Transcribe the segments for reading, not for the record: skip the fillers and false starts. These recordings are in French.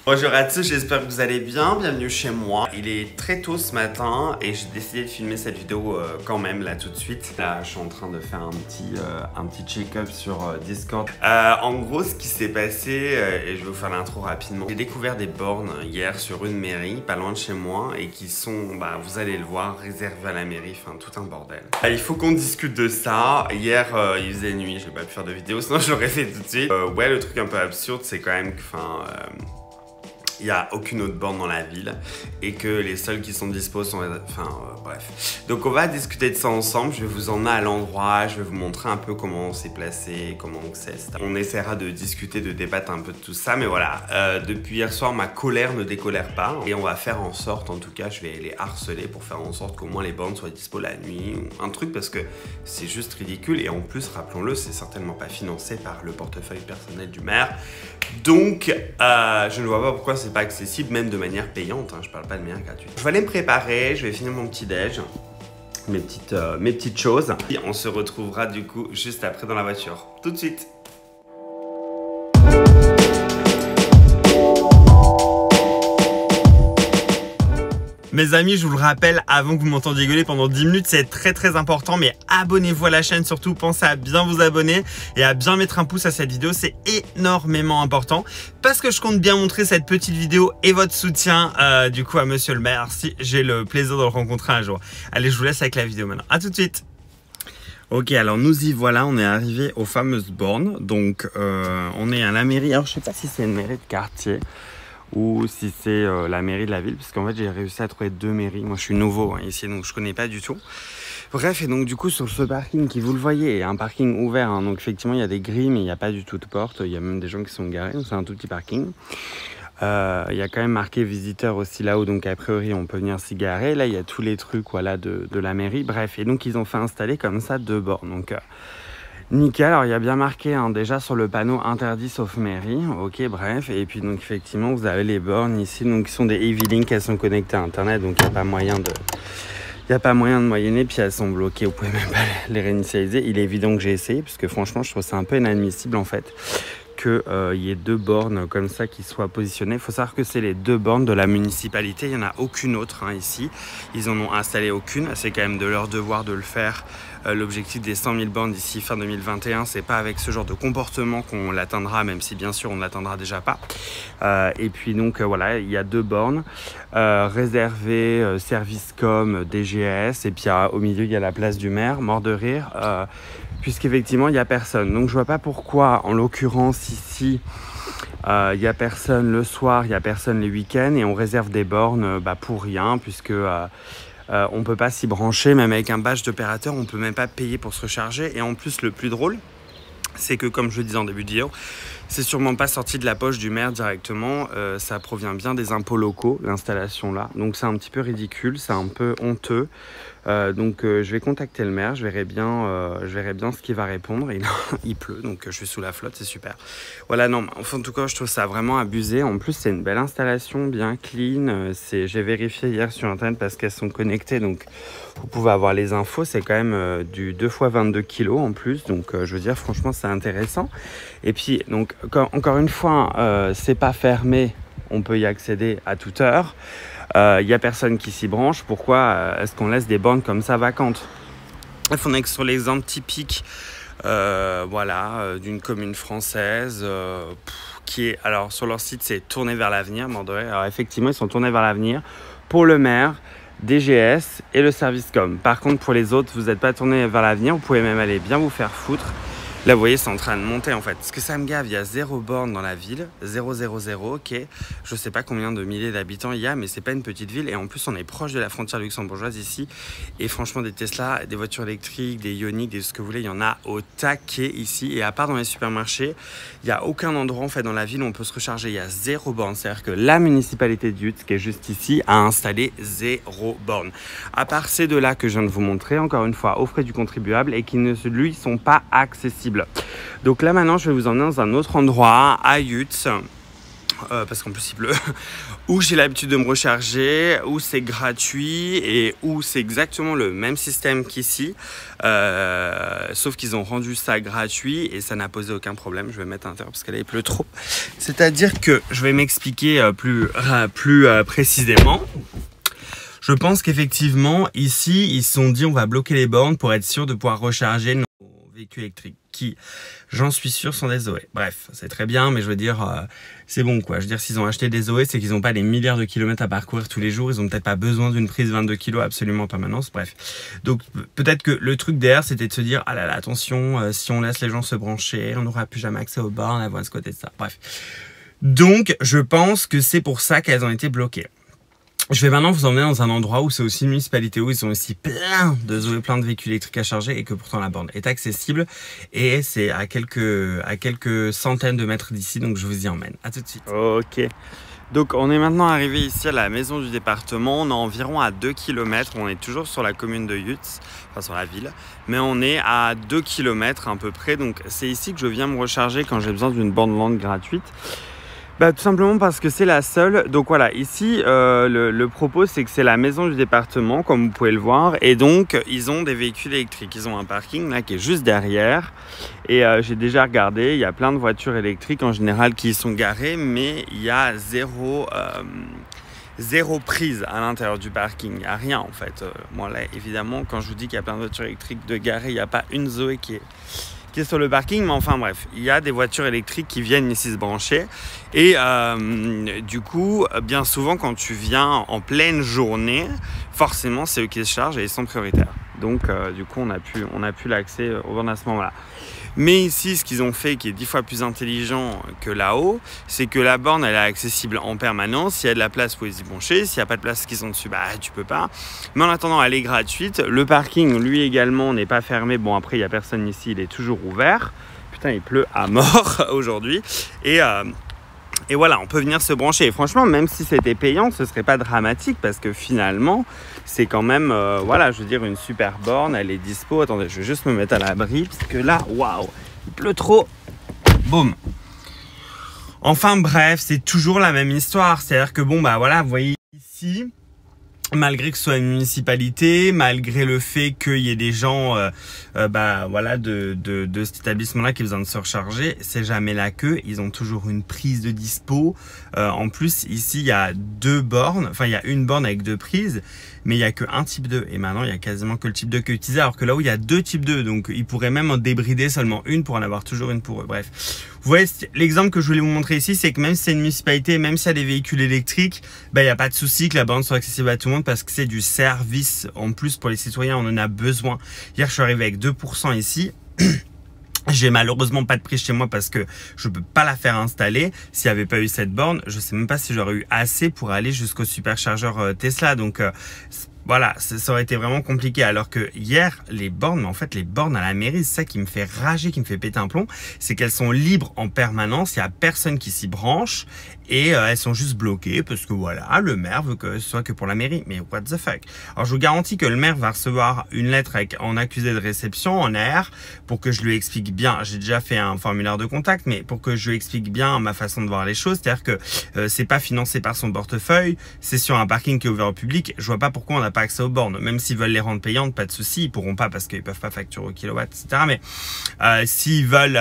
Bonjour à tous, j'espère que vous allez bien, bienvenue chez moi. Il est très tôt ce matin et j'ai décidé de filmer cette vidéo quand même là tout de suite. Là je suis en train de faire un petit check-up sur Discord. En gros ce qui s'est passé, et je vais vous faire l'intro rapidement. J'ai découvert des bornes hier sur une mairie, pas loin de chez moi, et qui sont, vous allez le voir, réservées à la mairie, enfin tout un bordel. Il faut qu'on discute de ça. Hier il faisait nuit, j'ai pas pu faire de vidéo, sinon je l'aurais fait tout de suite. Ouais, le truc un peu absurde c'est quand même que, il n'y a aucune autre borne dans la ville et que les seuls qui sont dispo sont... bref. Donc on va discuter de ça ensemble, je vais vous emmener à l'endroit, je vais vous montrer un peu comment on s'est placé, comment on sait. On essaiera de discuter, de débattre un peu de tout ça, mais voilà. Depuis hier soir, ma colère ne décolère pas et on va faire en sorte, en tout cas, je vais les harceler pour faire en sorte qu'au moins les bornes soient dispo la nuit ou un truc parce que c'est juste ridicule et en plus, rappelons-le, c'est certainement pas financé par le portefeuille personnel du maire. Donc, je ne vois pas pourquoi c'est pas accessible, même de manière payante, hein, je parle pas de manière gratuite. Je vais aller me préparer, je vais finir mon petit déj, mes petites choses. Et on se retrouvera du coup juste après dans la voiture. Tout de suite. Mes amis, je vous le rappelle, avant que vous m'entendiez gueuler pendant 10 minutes, c'est très important, mais abonnez-vous à la chaîne, surtout pensez à bien vous abonner et à bien mettre un pouce à cette vidéo, c'est énormément important parce que je compte bien montrer cette petite vidéo et votre soutien du coup à monsieur le maire si j'ai le plaisir de le rencontrer un jour. Allez, je vous laisse avec la vidéo maintenant, à tout de suite. Ok, alors nous y voilà, on est arrivé aux fameuses bornes, donc on est à la mairie, alors je sais pas si c'est une mairie de quartier ou si c'est la mairie de la ville, parce qu'en fait j'ai réussi à trouver deux mairies. Moi je suis nouveau ici, donc je connais pas du tout. Bref, et donc du coup sur ce parking qui, vous le voyez, est un parking ouvert, hein, donc effectivement il y a des grilles mais il n'y a pas du tout de porte, il y a même des gens qui sont garés, c'est un tout petit parking. Il y a quand même marqué visiteurs aussi là-haut, donc a priori on peut venir s'y garer. Là il y a tous les trucs voilà, de la mairie, bref, et donc ils ont fait installer comme ça deux bornes, donc nickel. Alors il y a bien marqué hein, déjà sur le panneau interdit sauf mairie, ok, bref, et puis donc effectivement vous avez les bornes ici, donc qui sont des Evilink, elles sont connectées à internet, donc il n'y a pas moyen de moyenner, puis elles sont bloquées, vous pouvez même pas les réinitialiser. Il est évident que j'ai essayé, parce que franchement je trouve ça un peu inadmissible en fait qu'il y ait deux bornes comme ça qui soient positionnées. Il faut savoir que c'est les deux bornes de la municipalité, il n'y en a aucune autre hein, ici, ils en ont installé aucune, c'est quand même de leur devoir de le faire. L'objectif des 100 000 bornes d'ici fin 2021, c'est pas avec ce genre de comportement qu'on l'atteindra, même si bien sûr on ne l'atteindra déjà pas. Et puis donc voilà, il y a deux bornes réservées service com, DGS, et puis au milieu il y a la place du maire, mort de rire, puisqu'effectivement il n'y a personne. Donc je vois pas pourquoi, en l'occurrence ici, il n'y a personne le soir, il n'y a personne les week-ends, et on réserve des bornes pour rien, puisque on ne peut pas s'y brancher, même avec un badge d'opérateur, on ne peut même pas payer pour se recharger. Et en plus, le plus drôle, c'est que comme je le disais en début de vidéo, c'est sûrement pas sorti de la poche du maire directement, ça provient bien des impôts locaux, l'installation là. Donc c'est un petit peu ridicule, c'est un peu honteux. Donc je vais contacter le maire, je verrai bien ce qu'il va répondre. Il pleut, donc je suis sous la flotte, c'est super. Voilà, non, enfin, en tout cas je trouve ça vraiment abusé. En plus c'est une belle installation, bien clean. J'ai vérifié hier sur internet parce qu'elles sont connectées, donc vous pouvez avoir les infos. C'est quand même du 2x22 kg en plus, donc je veux dire franchement c'est intéressant. Et puis donc encore une fois, c'est pas fermé, on peut y accéder à toute heure. Il n'y a personne qui s'y branche. Pourquoi est-ce qu'on laisse des bornes comme ça vacantes? On est sur l'exemple typique d'une commune française qui est, alors sur leur site c'est tourné vers l'avenir. Alors effectivement ils sont tournés vers l'avenir pour le maire, DGS et le service com. Par contre pour les autres vous n'êtes pas tourné vers l'avenir, vous pouvez même aller bien vous faire foutre. Là, vous voyez, c'est en train de monter en fait. Parce que ça me gave, il y a 0 borne dans la ville, 000, ok. Je sais pas combien de milliers d'habitants il y a, mais c'est pas une petite ville. Et en plus, on est proche de la frontière luxembourgeoise ici. Et franchement, des Tesla, des voitures électriques, des Ioniq, des ce que vous voulez, il y en a au taquet ici. Et à part dans les supermarchés, il n'y a aucun endroit en fait dans la ville où on peut se recharger. Il y a 0 borne. C'est-à-dire que la municipalité de Yutz, qui est juste ici, a installé 0 borne. À part ces deux-là que je viens de vous montrer, encore une fois, aux frais du contribuable et qui ne lui sont pas accessibles. Donc là maintenant je vais vous emmener dans un autre endroit à Yutz parce qu'en plus il pleut, où j'ai l'habitude de me recharger, où c'est gratuit et où c'est exactement le même système qu'ici, sauf qu'ils ont rendu ça gratuit et ça n'a posé aucun problème. Je vais mettre un terme parce que là il pleut trop. C'est-à-dire que je vais m'expliquer plus précisément. Je pense qu'effectivement ici ils se sont dit on va bloquer les bornes pour être sûr de pouvoir recharger nos véhicules électriques qui, j'en suis sûr, sont des Zoé. Bref, c'est très bien, mais je veux dire, c'est bon quoi. Je veux dire, s'ils ont acheté des Zoé, c'est qu'ils n'ont pas des milliards de kilomètres à parcourir tous les jours. Ils ont peut-être pas besoin d'une prise 22 kg absolument en permanence. Bref. Donc, peut-être que le truc derrière, c'était de se dire, ah là là, attention, si on laisse les gens se brancher, on n'aura plus jamais accès aux bornes, à voir ce côté de ça. Bref. Donc, je pense que c'est pour ça qu'elles ont été bloquées. Je vais maintenant vous emmener dans un endroit où c'est aussi une municipalité où ils ont aussi plein de Zoé, plein de véhicules électriques à charger et que pourtant la borne est accessible et c'est à quelques centaines de mètres d'ici, donc je vous y emmène. À tout de suite. Ok. Donc on est maintenant arrivé ici à la maison du département, on est environ à 2 km, on est toujours sur la commune de Yutz, enfin sur la ville, mais on est à 2 km à peu près, donc c'est ici que je viens me recharger quand j'ai besoin d'une borne lente gratuite. Bah, tout simplement parce que c'est la seule. Donc voilà, ici le propos c'est que c'est la maison du département comme vous pouvez le voir et donc ils ont des véhicules électriques. Ils ont un parking là qui est juste derrière et j'ai déjà regardé, il y a plein de voitures électriques en général qui y sont garées mais il y a zéro prise à l'intérieur du parking, il n'y a rien en fait. Moi là évidemment quand je vous dis qu'il y a plein de voitures électriques de garées, il n'y a pas une Zoé qui est sur le parking, mais enfin bref, il y a des voitures électriques qui viennent ici se brancher et du coup, bien souvent quand tu viens en pleine journée, forcément c'est eux qui se chargent et ils sont prioritaires. Donc du coup on a pu l'accès aux bornes à ce moment-là. Mais ici, ce qu'ils ont fait, qui est 10 fois plus intelligent que là-haut, c'est que la borne, elle est accessible en permanence. S'il y a de la place, vous pouvez y brancher. S'il n'y a pas de place qui sont dessus, bah tu peux pas. Mais en attendant, elle est gratuite. Le parking, lui également, n'est pas fermé. Bon, après, il n'y a personne ici, il est toujours ouvert. Putain, il pleut à mort aujourd'hui. Et voilà, on peut venir se brancher. Et franchement, même si c'était payant, ce ne serait pas dramatique parce que finalement, c'est quand même, voilà, je veux dire, une super borne. Elle est dispo. Attendez, je vais juste me mettre à l'abri parce que là, waouh, il pleut trop. Boum. Enfin bref, c'est toujours la même histoire. C'est-à-dire que bon, bah voilà, vous voyez ici, malgré que ce soit une municipalité, malgré le fait qu'il y ait des gens bah, voilà, de cet établissement-là qui ont besoin de se recharger, c'est jamais la queue. Ils ont toujours une prise de dispo. En plus, ici, il y a 2 bornes. Enfin, il y a une borne avec 2 prises, mais il n'y a qu'un type 2. Et maintenant, il y a quasiment que le type 2 qui est utilisé, alors que là où il y a 2 types 2, donc ils pourraient même en débrider seulement une pour en avoir toujours une pour eux. Bref, vous voyez, l'exemple que je voulais vous montrer ici, c'est que même si c'est une municipalité, même s'il y a des véhicules électriques, bah, il n'y a pas de souci que la borne soit accessible à tout le monde parce que c'est du service. En plus, pour les citoyens, on en a besoin. Hier, je suis arrivé avec 2% ici. J'ai malheureusement pas de prise chez moi parce que je peux pas la faire installer. S'il n'y avait pas eu cette borne, je sais même pas si j'aurais eu assez pour aller jusqu'au superchargeur Tesla. Donc voilà, ça aurait été vraiment compliqué. Alors que hier, les bornes, mais en fait les bornes à la mairie, c'est ça qui me fait rager, qui me fait péter un plomb, c'est qu'elles sont libres en permanence, il n'y a personne qui s'y branche et elles sont juste bloquées parce que voilà, le maire veut que ce soit que pour la mairie. Mais what the fuck? Alors je vous garantis que le maire va recevoir une lettre en accusé de réception, en AR, pour que je lui explique bien. J'ai déjà fait un formulaire de contact, mais pour que je lui explique bien ma façon de voir les choses, c'est-à-dire que c'est pas financé par son portefeuille, c'est sur un parking qui est ouvert au public. Je vois pas pourquoi on n'a pas accès aux bornes. Même s'ils veulent les rendre payantes, pas de souci, ils pourront pas parce qu'ils peuvent pas facturer au kilowatt, etc. Mais s'ils veulent,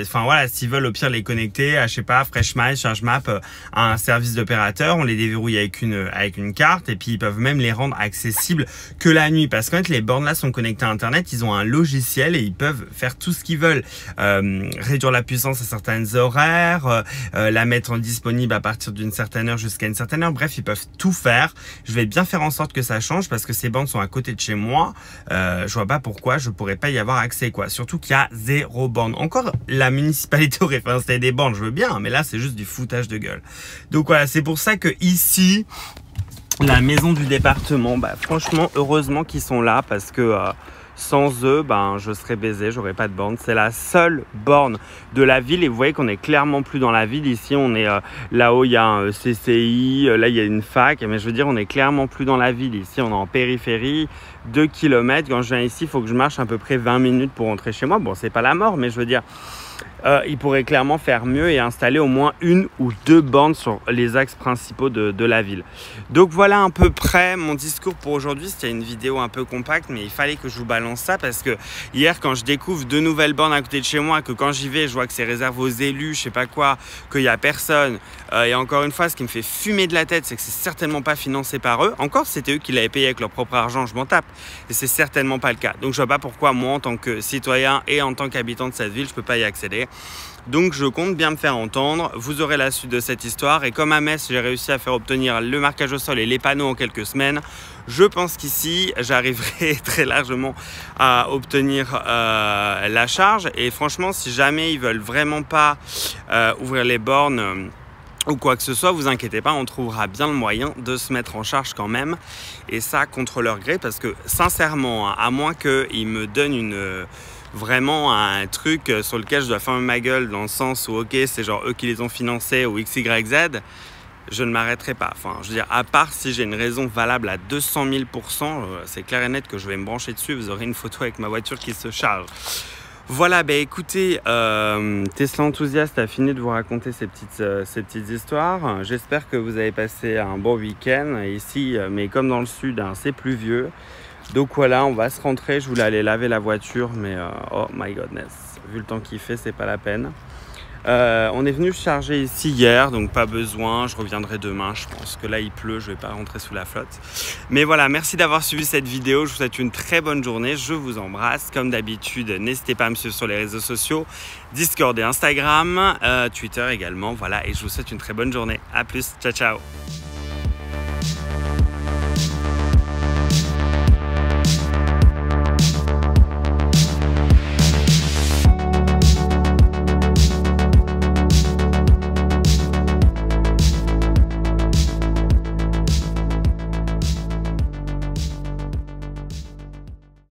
enfin voilà, s'ils veulent au pire les connecter à, je sais pas, FreshMile, ChargeMap, à un service d'opérateur, on les déverrouille avec une carte et puis ils peuvent même les rendre accessibles que la nuit parce qu'en fait les bornes là sont connectées à internet, ils ont un logiciel et ils peuvent faire tout ce qu'ils veulent, réduire la puissance à certaines horaires, la mettre en disponible à partir d'une certaine heure jusqu'à une certaine heure. Bref, ils peuvent tout faire. Je vais bien faire en sorte que ça change parce que ces bornes sont à côté de chez moi. Je vois pas pourquoi je pourrais pas y avoir accès quoi. Surtout qu'il y a 0 borne. Encore la municipalité aurait fait installer des bornes, je veux bien, mais là c'est juste du foutage de gueule. Donc voilà, c'est pour ça que ici, la maison du département, bah franchement, heureusement qu'ils sont là parce que sans eux, ben je serais baisé, j'aurais pas de borne. C'est la seule borne de la ville et vous voyez qu'on est clairement plus dans la ville. Ici, on est là-haut, il y a un CCI, là il y a une fac, mais je veux dire, on est clairement plus dans la ville. Ici, on est en périphérie, 2 km. Quand je viens ici, il faut que je marche à peu près 20 minutes pour rentrer chez moi. Bon, c'est pas la mort, mais je veux dire, il pourrait clairement faire mieux et installer au moins 1 ou 2 bornes sur les axes principaux de la ville. Donc voilà à peu près mon discours pour aujourd'hui. C'était une vidéo un peu compacte, mais il fallait que je vous balance ça parce que hier, quand je découvre 2 nouvelles bornes à côté de chez moi, que quand j'y vais, je vois que c'est réservé aux élus, je sais pas quoi, qu'il n'y a personne. Et encore une fois, ce qui me fait fumer de la tête, c'est que c'est certainement pas financé par eux. Encore, c'était eux qui l'avaient payé avec leur propre argent, je m'en tape. Et c'est certainement pas le cas. Donc je vois pas pourquoi moi, en tant que citoyen et en tant qu'habitant de cette ville, je peux pas y accéder. Donc je compte bien me faire entendre, vous aurez la suite de cette histoire et comme à Metz j'ai réussi à faire obtenir le marquage au sol et les panneaux en quelques semaines, je pense qu'ici j'arriverai très largement à obtenir la charge et franchement si jamais ils veulent vraiment pas ouvrir les bornes ou quoi que ce soit, vous inquiétez pas, on trouvera bien le moyen de se mettre en charge quand même et ça contre leur gré parce que sincèrement, à moins qu'ils me donnent vraiment un truc sur lequel je dois fermer ma gueule dans le sens où ok c'est genre eux qui les ont financés ou x, y, z, je ne m'arrêterai pas. Enfin je veux dire à part si j'ai une raison valable à 200 000 %, c'est clair et net que je vais me brancher dessus, vous aurez une photo avec ma voiture qui se charge. Voilà, bah écoutez, Tesla Enthousiaste a fini de vous raconter ces petites histoires. J'espère que vous avez passé un bon week-end ici, mais comme dans le sud, hein, c'est pluvieux. Donc voilà, on va se rentrer. Je voulais aller laver la voiture, mais oh my godness, vu le temps qu'il fait, c'est pas la peine. On est venu charger ici hier, donc pas besoin. Je reviendrai demain, je pense que là il pleut, je vais pas rentrer sous la flotte. Mais voilà, merci d'avoir suivi cette vidéo. Je vous souhaite une très bonne journée. Je vous embrasse. Comme d'habitude, n'hésitez pas à me suivre sur les réseaux sociaux, Discord et Instagram, Twitter également. Voilà, et je vous souhaite une très bonne journée. À plus, ciao ciao.